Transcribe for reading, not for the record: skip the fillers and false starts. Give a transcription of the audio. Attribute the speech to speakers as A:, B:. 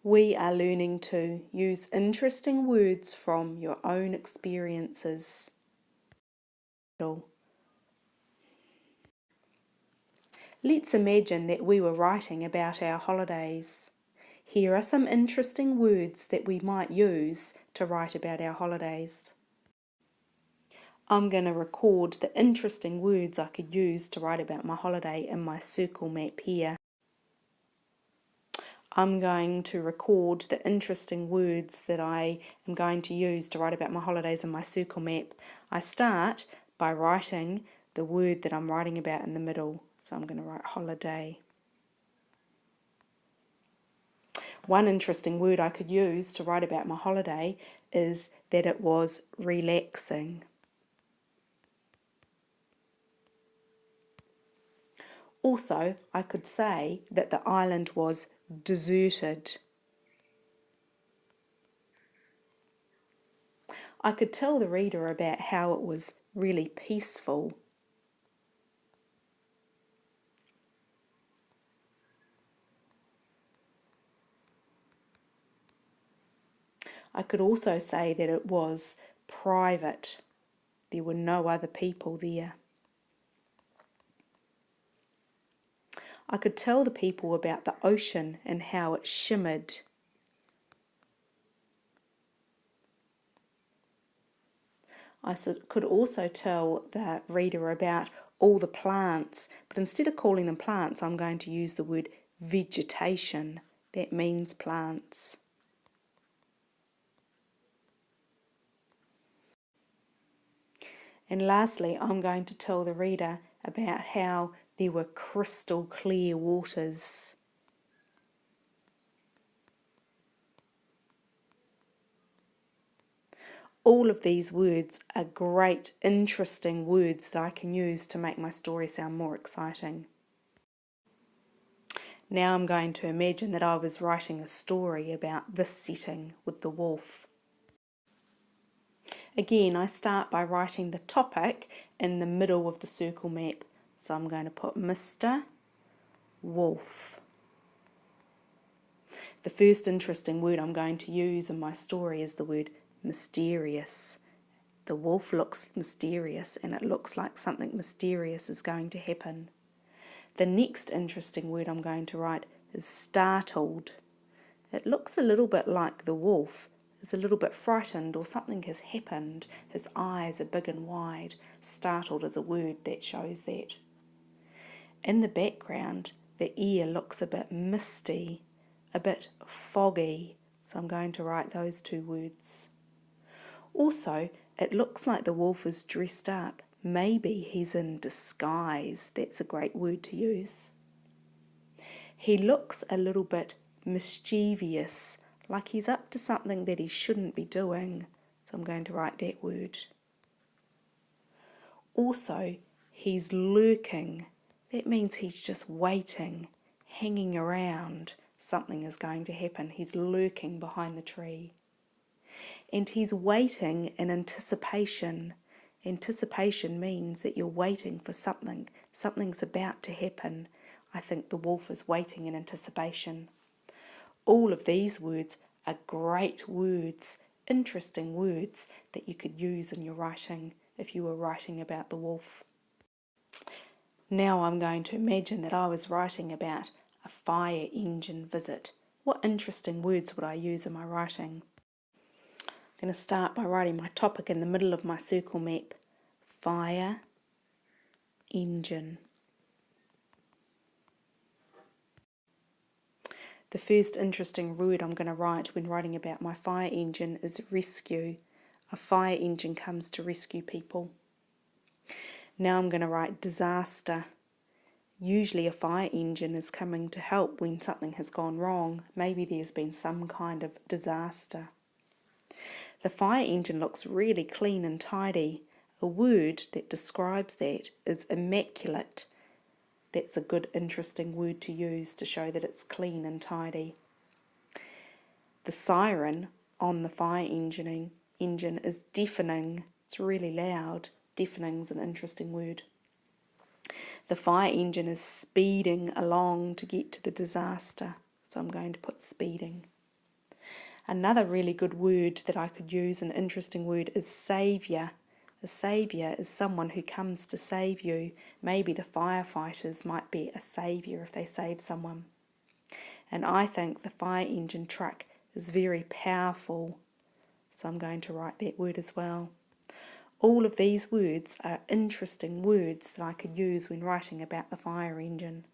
A: We are learning to use interesting words from your own experiences. Let's imagine that we were writing about our holidays. Here are some interesting words that we might use to write about our holidays. I'm going to record the interesting words I could use to write about my holiday in my circle map here. I'm going to record the interesting words that I am going to use to write about my holidays in my circle map. I start by writing the word that I'm writing about in the middle. So I'm going to write holiday. One interesting word I could use to write about my holiday is that it was relaxing. Also, I could say that the island was deserted. I could tell the reader about how it was really peaceful. I could also say that it was private. There were no other people there. I could tell the people about the ocean and how it shimmered. I could also tell the reader about all the plants, but instead of calling them plants, I'm going to use the word vegetation. That means plants. And lastly, I'm going to tell the reader about how there were crystal clear waters. All of these words are great, interesting words that I can use to make my story sound more exciting. Now I'm going to imagine that I was writing a story about this setting with the wolf. Again, I start by writing the topic in the middle of the circle map. So I'm going to put Mr. Wolf. The first interesting word I'm going to use in my story is the word mysterious. The wolf looks mysterious and it looks like something mysterious is going to happen. The next interesting word I'm going to write is startled. It looks a little bit like the wolf is a little bit frightened or something has happened. His eyes are big and wide. Startled is a word that shows that. In the background, the air looks a bit misty, a bit foggy, so I'm going to write those two words. Also, it looks like the wolf is dressed up. Maybe he's in disguise. That's a great word to use. He looks a little bit mischievous, like he's up to something that he shouldn't be doing. So I'm going to write that word. Also, he's lurking. That means he's just waiting, hanging around. Something is going to happen. He's lurking behind the tree. And he's waiting in anticipation. Anticipation means that you're waiting for something. Something's about to happen. I think the wolf is waiting in anticipation. All of these words are great words, interesting words that you could use in your writing if you were writing about the wolf. Now I'm going to imagine that I was writing about a fire engine visit. What interesting words would I use in my writing? I'm going to start by writing my topic in the middle of my circle map. Fire engine. The first interesting word I'm going to write when writing about my fire engine is rescue. A fire engine comes to rescue people. Now I'm going to write disaster. Usually a fire engine is coming to help when something has gone wrong. Maybe there's been some kind of disaster. The fire engine looks really clean and tidy. A word that describes that is immaculate. That's a good, interesting word to use to show that it's clean and tidy. The siren on the fire engine is deafening. It's really loud. Deafening is an interesting word. The fire engine is speeding along to get to the disaster. So I'm going to put speeding. Another really good word that I could use, an interesting word, is saviour. A saviour is someone who comes to save you. Maybe the firefighters might be a saviour if they save someone. And I think the fire engine truck is very powerful. So I'm going to write that word as well. All of these words are interesting words that I could use when writing about the fire engine.